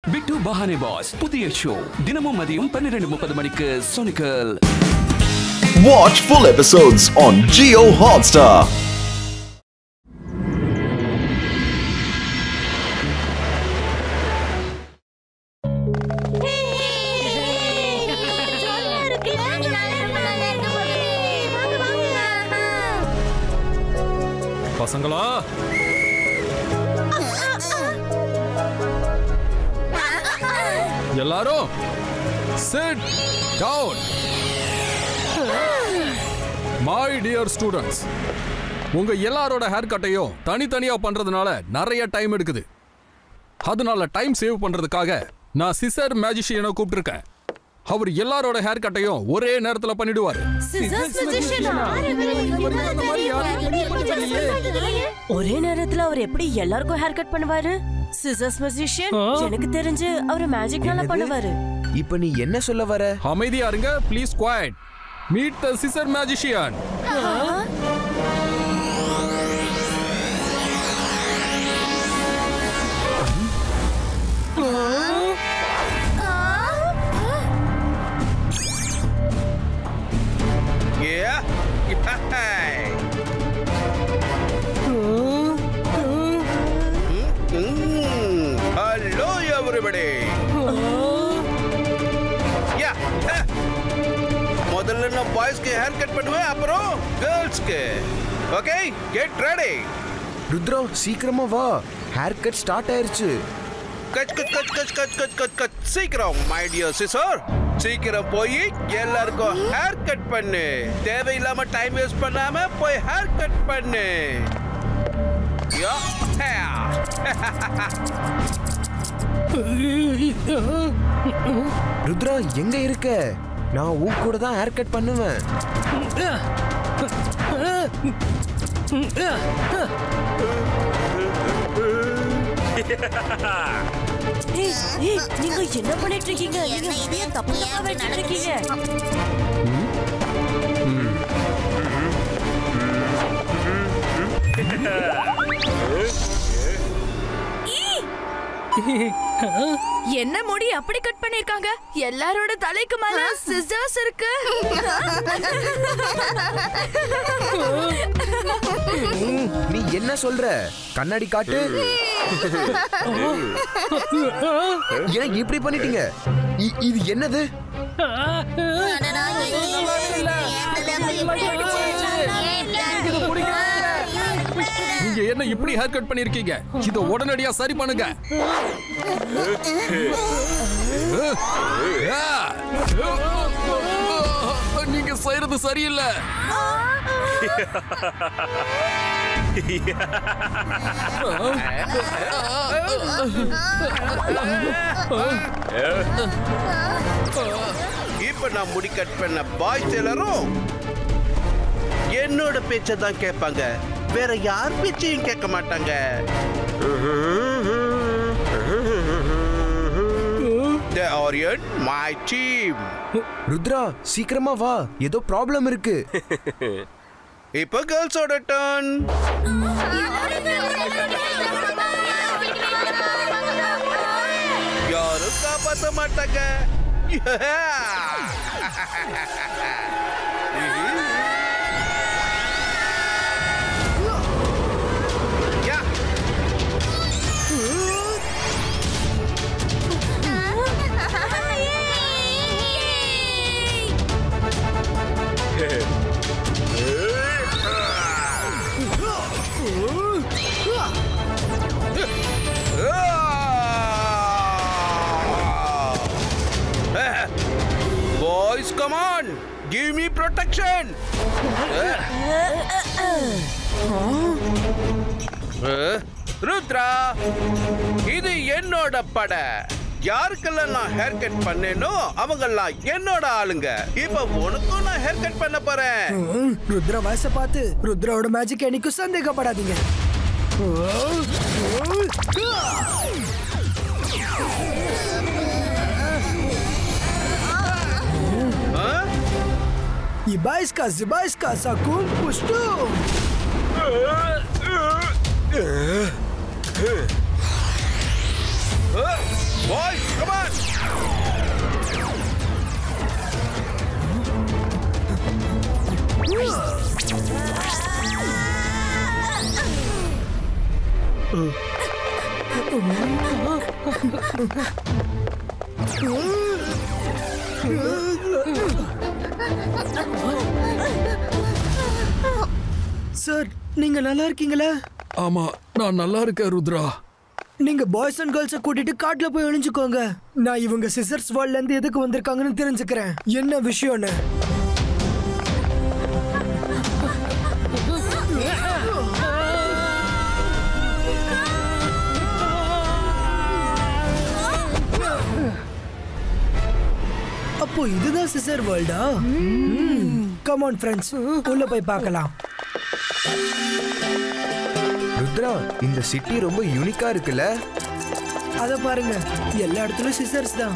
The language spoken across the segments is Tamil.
பிட்டு பஹானே பாஸ் புதிய ஷோ தினமும் மதியம் 12:30 மணிக்கு சோனிக்கல். Watch full episodes on Jio Hotstar. பசங்களா எல்லாரும் sit down. My dear students, உங்க எல்லாரோட ஹேர் கட்டையும் தனித்தனியா பண்றதுனால நிறைய டைம் எடுக்குது. அதனால டைம் சேவ் பண்றதுக்காக நான் சிசர் மேஜிஷியனை கூப்பிட்டிருக்கேன். அவர் எல்லாரோட ஹேர் கட்டையும் ஒரே நேரத்துல பண்ணிடுவாரு. ஒரே நேரத்துல அவர் எப்படி எல்லாருக்கும் ஹேர் கட் பண்ணுவாரு? சிசர்ஸ் மேஜிஷியன் எனக்கு தெரிஞ்சு அவர் மேஜிக்னால பண்ணுவாரு. இப்போ நீ என்ன சொல்ல வர? அமைதியா இருங்க please. Quiet. Meet the scissor magician. Hello everybody. முதல்ல நான் பாய்ஸ்க்கு ஹேர் கட் பண்ணுவேன், அப்புறம் கேர்ள்ஸ்க்கு. Okay, get ready. ருத்ரா சீக்கிரமா வா, ஹேர் கட் ஸ்டார்ட் ஆயிருச்சு. Cut cut cut cut cut cut cut cut சீக்கிரம் மை டியர் சிஸ்டர், சீக்கிரம் போய் எல்லாருக்கும் ஹேர் கட் பண்ணு. தேவையில்லாம டைம் வேஸ்ட் பண்ணாம போய் ஹேர் கட் பண்ணு. ருத்ரா எங்க இருக்க? நான் உன் கூட தான் ஹேர் கட் பண்ணுவேன். நீங்க என்ன பண்ணிட்டு இருக்கீங்க? நீங்க தப்பு தப்பா வெட்டிட்டு இருக்கீங்க. என்ன முடி அப்படி கட் பண்ணிருக்காங்க? எல்லாரோட தலைக்கு மேல சிசர்ஸ் இருக்கு. நீ என்ன சொல்ற? கண்ணாடி காட்டு. ஏன் இப்படி பண்ணிட்டீங்க? இது என்னது? நீங்க என்ன இப்படி ஹேர் கட் பண்ணிருக்கீங்க? இத உடனடியா சரி பண்ணுங்க. நீங்க செய்யறது சரியில்லை. இப்ப நான் முடி கட் பண்ண பாய்ஸ் எல்லாரும் என்னோட பேச்ச தான் கேட்பாங்க, வேற யார் பேச்சையும் கேட்க மாட்டாங்க. They are in my team. Rudra சீக்கிரமா வா, ஏதோ ப்ராப்ளம் இருக்கு. இப்ப கேர்ள்ஸோட டர்ன். யாரும் காப்பாற்ற மாட்டாங்க. Boys, come on! Give me protection! Rudra, இது என்னோட பட. யாருக்கெல்லாம் நான் ஹேர் கட் பண்ணேனோ அவங்கெல்லாம் என்னோட ஆளுங்க. இப்ப உனக்கும் நான் ஹேர் கட் பண்ண போறேன். ருத்ரா வயசை பார்த்து ருத்ராவோட மேஜிக் என்னைக்கும் சந்தேகப்படாதீங்க. Ibaiska, Zibaiska, Sakum, Pustum! Boys, come on! Sir, நீங்க நல்லா இருக்கீங்களா? ஆமா, நான் நல்லா இருக்கேன் ருத்ரா. நீங்க பாய்ஸ் அண்ட் கேர்ள்ஸ கூட்டிட்டு காட்டுல போய் ஒளிஞ்சுக்கோங்க. நான் இவங்க சிசர்ஸ் வேர்ல்ட்ல இருந்து எதுக்கு வந்திருக்காங்கன்னு தெரிஞ்சுக்கிறேன். என்ன விஷயம்னு. அப்போ இதுதான் சிசர் வேர்ல்டா? கம் ஆன் ஃப்ரெண்ட்ஸ், உள்ள போய் பார்க்கலாம். ருத்ரா, இந்த சிட்டி ரொம்ப யூனிக்கா இருக்குல்ல? அத பாருங்க, எல்லா இடத்துலயும் சிசர்ஸ் தான்.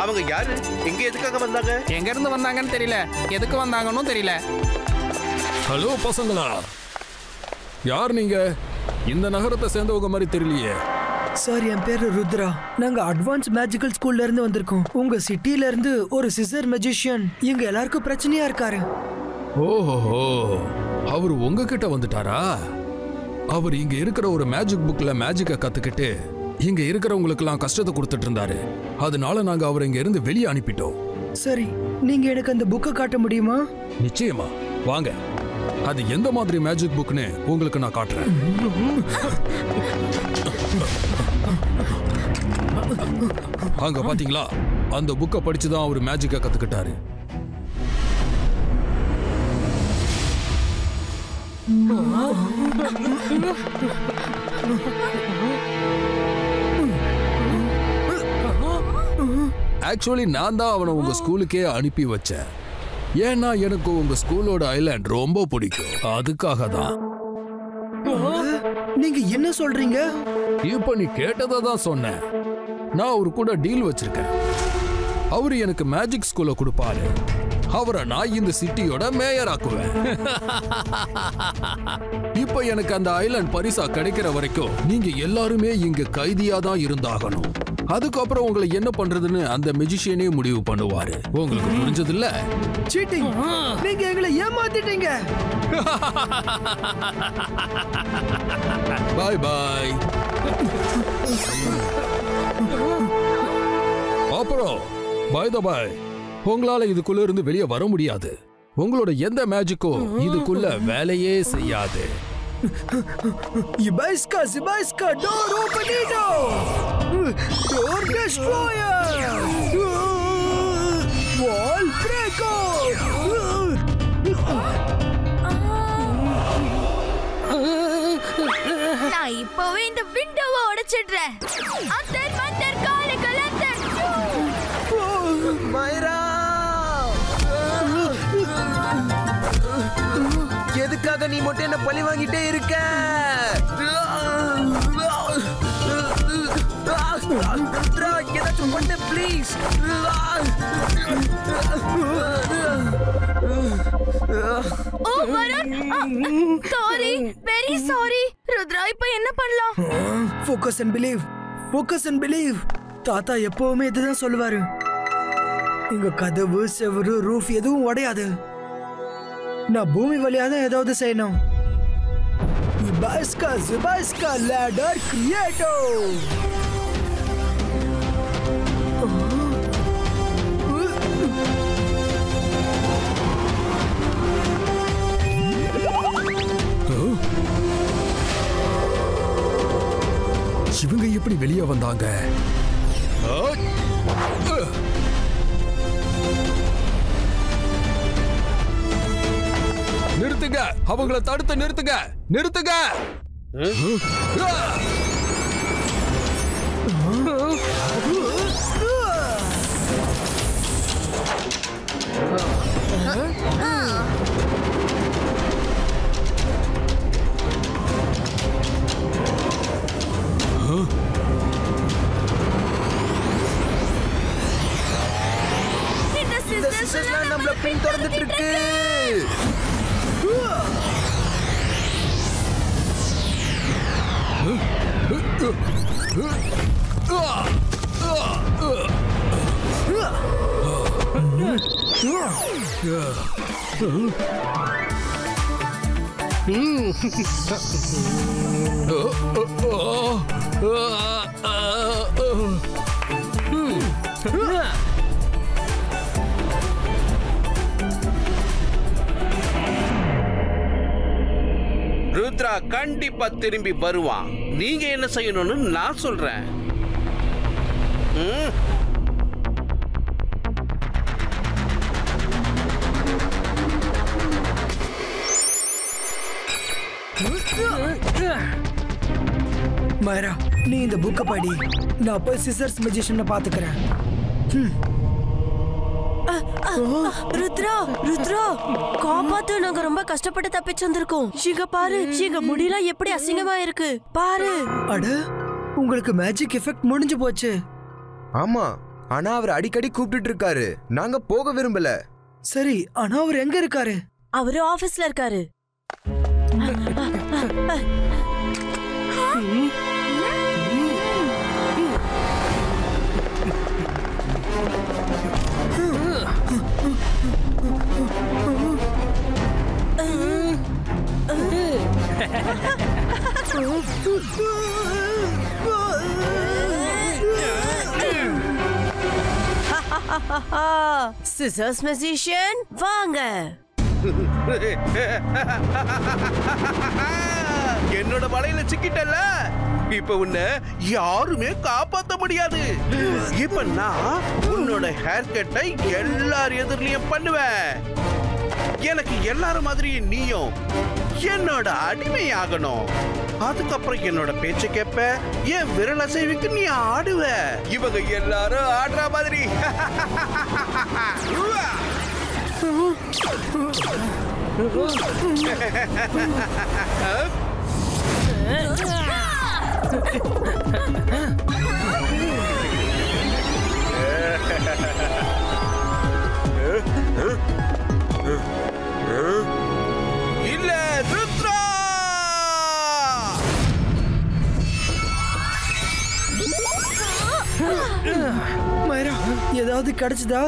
அவங்க யாரு? எங்க எதுக்காக வந்தாங்க? எங்க இருந்து வந்தாங்கன்னு தெரியல, எதுக்கு வந்தாங்கன்னு தெரியல. ஹலோ பசங்களா, யார் நீங்க? இந்த நகரத்தை சேர்ந்தவங்க மாதிரி தெரியலையே. சார், என் பேரு ருத்ரா. நாங்க அட்வான்ஸ் மேஜிக்கல் ஸ்கூல்ல இருந்து வந்திருக்கோம். உங்க சிட்டில இருந்து ஒரு சிசர் மேஜிஷியன் எங்க எல்லாருக்கும் பிரச்சனையா இருக்காரு. ஓஹோ, அவர் உங்ககிட்ட வந்துட்டாரா? அவர் இங்க இருக்கிற ஒரு மேஜிக் புக்ல மேஜிக்க கத்துக்கிட்டு இங்க இருக்கிறவங்களுக்கெல்லாம் கஷ்டத்தை கொடுத்துட்டு இருந்தாரு. அதனால நாங்க அவரை இங்க இருந்து வெளியே அனுப்பிட்டோம். சரி, நீங்க எனக்கு அந்த புக்கை காட்ட முடியுமா? நிச்சயமா, வாங்க. அது எந்த மாதிரி மேஜிக் புக்னு உங்களுக்கு நான் காட்டுறேன். அங்க பாத்தீங்களா, அந்த புக்கை படிச்சுதான் அவர் மேஜிக்க கத்துக்கிட்டாரு. ஆக்சுவலி நான் தான் அவனை உங்க ஸ்கூலுக்கே அனுப்பி வச்சேன். ஏன்னா எனக்கு உங்க ஸ்கூலோட ஐலாண்ட் ரொம்ப பிடிக்கும். அதுக்காக தான். நீங்க என்ன சொல்றீங்க? இப்ப நீ கேட்டதை தான் சொன்னேன். நான் அவரு கூட டீல் வச்சிருக்கேன். அவரு எனக்கு மேஜிக் ஸ்கூல கொடுப்பாரு. அவரை நான் இந்த சிட்டியோட மேயர் ஆக்குவேன். இப்ப எனக்கு அந்த ஐலாண்ட் பரிசா கிடைக்கிற வரைக்கும் நீங்க எல்லாருமே இங்க கைதியா தான் இருந்தாகணும். அதுக்கப்புறம் உங்களை என்ன பண்றதுன்னு அந்த மெஜிஷியனே முடிவு பண்ணுவாரு. உங்களுக்கு புரிஞ்சது இல்ல? சீட்டிங்! நீங்க எங்களை ஏமாத்திட்டீங்க. பாய் பாய். அப்புறம் பை த பாய், உங்களால இதுக்குள்ள இருந்து வெளியே வர முடியாது. உங்களோட எந்த மேஜிக்கோ இதுக்குள்ள வேலையே செய்யாது. Ibaiska, Zibaiska, door openito! Door destroyer! Wall breaker! நான் இப்பவே இந்த விண்டோவை உடைச்சிடுறேன். அந்தர் மந்தர் காலை கலந்தர். மைரா, எதுக்காக நீ மட்டும் என்ன பழி வாங்கிட்டே இருக்க? ஏதாச்சும் பண்ணு ப்ளீஸ். ஓ Varun, sorry, very sorry. Rudra, இப்ப என்ன பண்ணலாம்? Focus and believe. Focus and believe. தாத்தா எப்பவுமே இதுதான் சொல்லுவாரு. இங்க கதவு, செவரு, ரூஃப் எதுவும் உடையாது. நான் பூமி வழியா தான் ஏதாவது செய்யணும். Ibaiska, Zibaiska, ladder creator. இவங்க எப்படி வெளியே வந்தாங்க? நிறுத்துங்க, அவங்கள தடுத்து நிறுத்துங்க, நிறுத்துங்க. இந்த சிசர்ஸ்லாம் நம்மள பின் தொடர்ந்துட்டு இருக்கு. ருத்ரா கண்டிப்பா திரும்பி வருவான். நீங்க என்ன செய்யணும்னு நான் சொல்றேன். மைரா, நீ இந்த புக்கை படி. நான் போய் சிசர்ஸ் மெஜிஷியனை பாத்துக்கிறேன். ருத்ரா, ருத்ரா, காப்பாத்து. நாங்க ரொம்ப கஷ்டப்பட்டு தப்பிச்சு வந்திருக்கோம். இங்க பாரு, எங்க முடியெல்லாம் எப்படி அசிங்கமா இருக்கு பாரு. அட, உங்களுக்கு மேஜிக் எஃபெக்ட் முடிஞ்சு போச்சு. ஆமா, ஆனா அவர் அடிக்கடி கூப்பிட்டு இருக்காரு. நாங்க போக விரும்பல. சரி, ஆனா அவர் எங்க இருக்காரு? அவரு ஆபீஸ்ல இருக்காரு. சிசர்ஸ் மெஜிஷியன் வாங்க. என்னோட வலையில சிக்கிட்டல. இப்ப உன்னை யாருமே காப்பாத்த முடியாது. இப்ப நான் உன்னோட ஹேர் கட்டை எல்லார் எதிரிலையும் பண்ணுவேன். எனக்கு எல்லாரும் மாதிரி நீயும் என்னோட அடிமையாகணும். அதுக்கப்புறம் என்னோட பேச்ச கேப்ப, என் விரல் அசைவுக்கு நீ ஆடுவ. இவங்க எல்லாரும் ஆடுற மாதிரி. இல்ல ருத்ரா, மைரா, ஏதாவது கிடைச்சதா?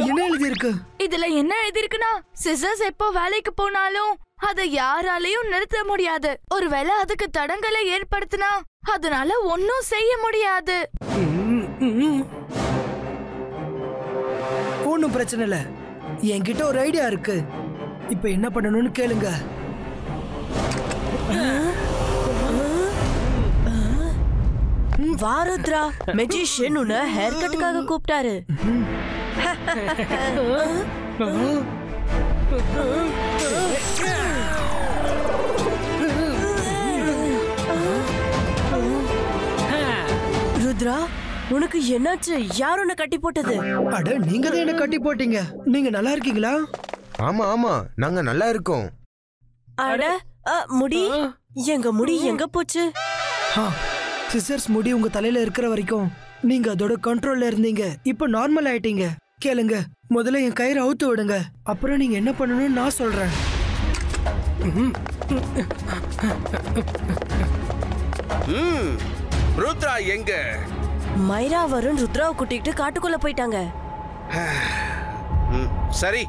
என்ன எழுதி இருக்கு? இதுல என்ன எழுதி இருக்குன்னா, சிசர்ஸ் எப்போ வேலைக்கு போனாலும் அதை யாராலையும் நிறுத்த முடியாது. ஒருவேளை அதுக்கு தடங்களை ஏற்படுத்தினா அதனால ஒன்னும் செய்ய முடியாது. ஒன்னும் பிரச்சனை இல்ல, என்கிட்ட ஒரு ஐடியா இருக்கு. இப்ப என்ன பண்ணணும்னு கேளுங்க. வா ருத்ரா, மெஜிஷியன் உன்னை ஹேர் கட்டுக்காக கூப்பிட்டாரு. ருத்ரா, உனக்கு என்னாச்சு? யார் உன்னை கட்டி போட்டது? அட, நீங்க தான் என்ன கட்டி போட்டீங்க. நீங்க நல்லா இருக்கீங்களா? ஆமா ஆமா, நாங்க நல்லா இருக்கோம். அட, முடி எங்க முடி எங்க போச்சு? சிசர்ஸ் முடி உங்க தலையில இருக்கிற வரைக்கும் நீங்க அதோட கண்ட்ரோல்ல இருந்தீங்க. இப்ப நார்மல் ஆயிட்டீங்க. கேளுங்க, முதல்ல என் கயிறு அவுத்து விடுங்க. அப்புறம் நீங்க என்ன பண்ணணும்னு நான் சொல்றேன். ருத்ரா எங்க? மைரா வருண் ருத்ராவை கூட்டிட்டு காட்டுக்குள்ள போயிட்டாங்க. சரி.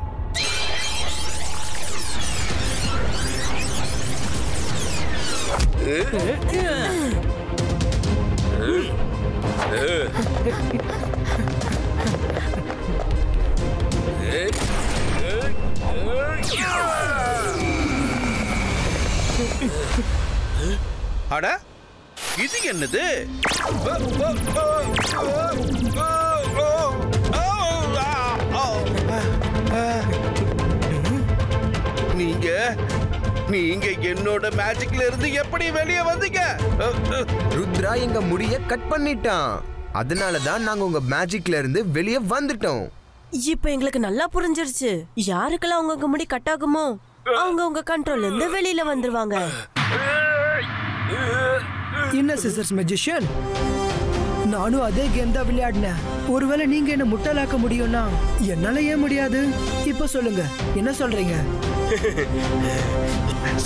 அட, இது என்னது? நீங்க என்னோட மேஜிக்ல இருந்து எப்படி வெளியே வந்தீங்க? ருத்ரா எங்க முடிய கட் பண்ணிட்டான். அதனாலதான் நாங்க உங்க மேஜிக்ல இருந்து வெளியே வந்துட்டோம். இப்ப எங்களுக்கு நல்லா புரிஞ்சிருச்சு. யாருக்கெல்லாம் அவங்க முடி கட் ஆகுமோ அவங்க உங்க கண்ட்ரோல்ல இருந்து வெளியில வந்துருவாங்க. என்ன சிசர்ஸ் மெஜிஷியன், நானும் அதே கேம் தான் விளையாடினேன். ஒருவேளை நீங்க என்ன முட்டாளாக்க முடியும்னா என்னால ஏன் முடியாது? இப்ப சொல்லுங்க, என்ன சொல்றீங்க?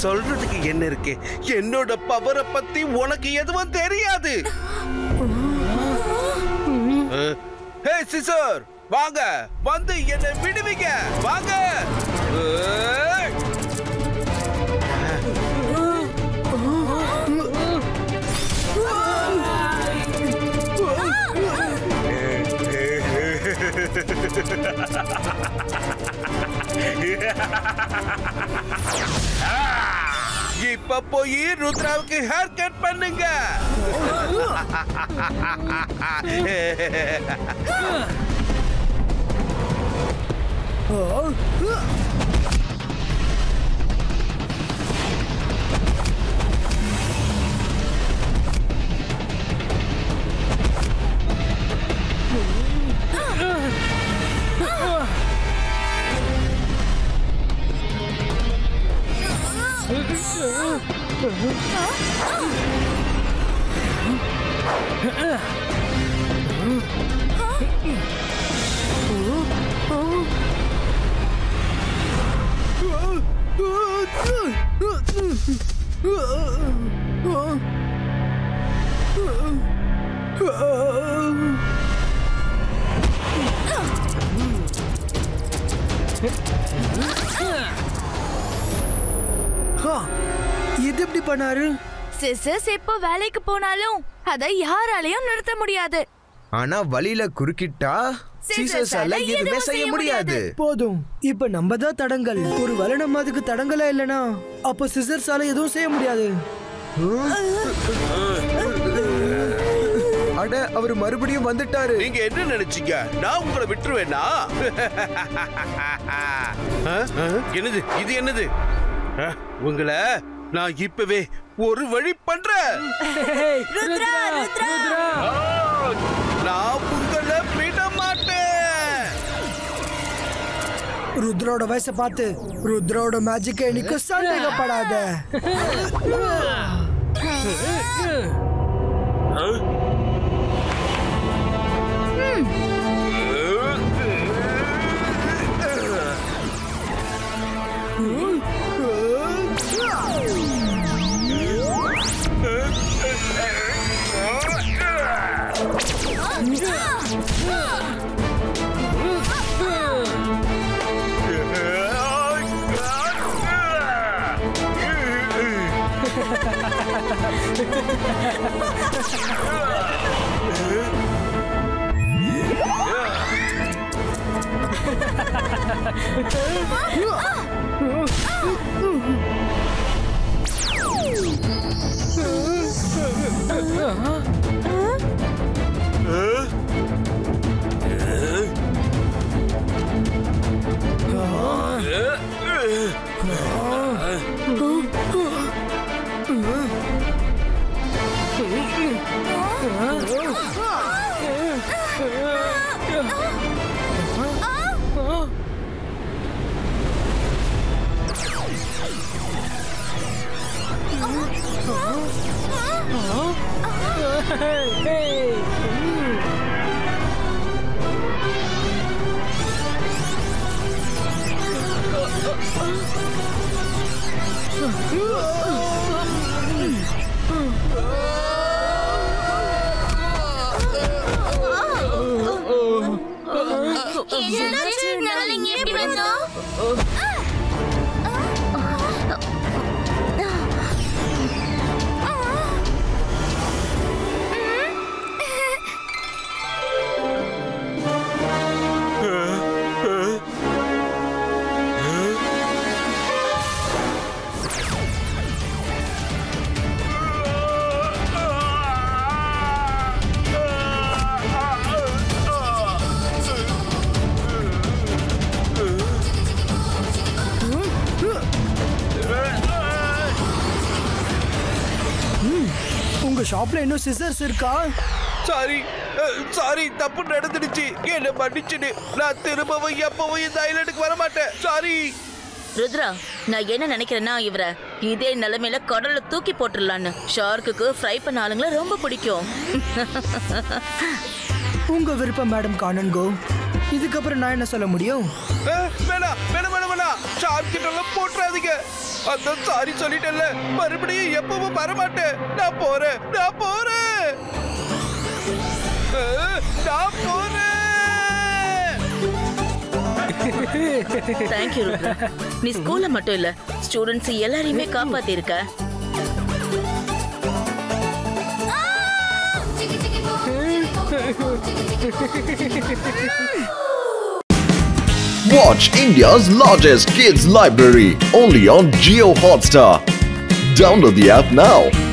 சொல்றதுக்கு என்ன இருக்கு? என்னோட பவரை பத்தி உனக்கு எதுவும் தெரியாது. ஹே சிசர், வாங்க, வந்து என்னை விடுவீங்க, வாங்க. இப்ப போய் ருத்ராவுக்கு ஹேர் கட் பண்ணுங்க. இது எப்படி பண்ணாரு? சிசர்ஸ் எப்போ வேலைக்கு போனாலும் அதை யாராலையும் நிறுத்த முடியாது. ஆனா வழியில குறுக்கிட்டா சீசர்ஸால எதுவுமே செய்ய முடியாது. போதும், இப்ப நம்ம தான் தடங்கள். ஒரு வேளை நம்ம அதுக்கு தடங்களா இல்லனா அப்ப சிசர்ஸால எதுவும் செய்ய முடியாது. அட, அவர் மறுபடியும் வந்துட்டாரு. நீங்க என்ன நினைச்சீங்க? நான் உங்களை விட்டுருவேனா? என்னது இது? என்னது? உங்களை நான் இப்பவே ஒரு வழி பண்றேன். நான் உங்களை விட மாட்டேன். ருத்ரோட வயசை பார்த்து ருத்ரோட மேஜிக்கை எனக்கு சந்தேகப்படாத. ஷாப்ல இன்னும் சிசர்ஸ் இருக்கா? சாரி, தப்பு நடந்துடுச்சு. என்ன மன்னிச்சுடு. நான் திரும்பவும் எப்பவும் இந்த ஐலண்டுக்கு வர மாட்டேன். சாரி. ருத்ரா, நான் என்ன நினைக்கிறேன்னா இவரை இதே நிலைமையில கடல்ல தூக்கி போட்டுடலான்னு. ஷார்க்குக்கு ஃப்ரை பண்ண ஆளுங்களை ரொம்ப பிடிக்கும். உங்க விருப்பம் மேடம் காணன்கோ. இதுக்கப்புறம் நான் என்ன சொல்ல முடியும்? வேணாம் வேணாம் வேணாம் வேணாம், ஷார்க் கிட்ட போட்டுறாதீங்க. அதான் சாரி சொல்லிட்டேன்ல, மறுபடியும் எப்பவும் வரமாட்டேன். நான் போறேன் நான் போறேன் நான் போறேன். தேங்க்யூ ருத்ரா. நீ ஸ்கூல்ல மட்டும் இல்ல, ஸ்டூடெண்ட்ஸ் எல்லாரையுமே காப்பாத்தி இருக்க. Watch India's largest kids library only on Jio Hotstar. Download the app now.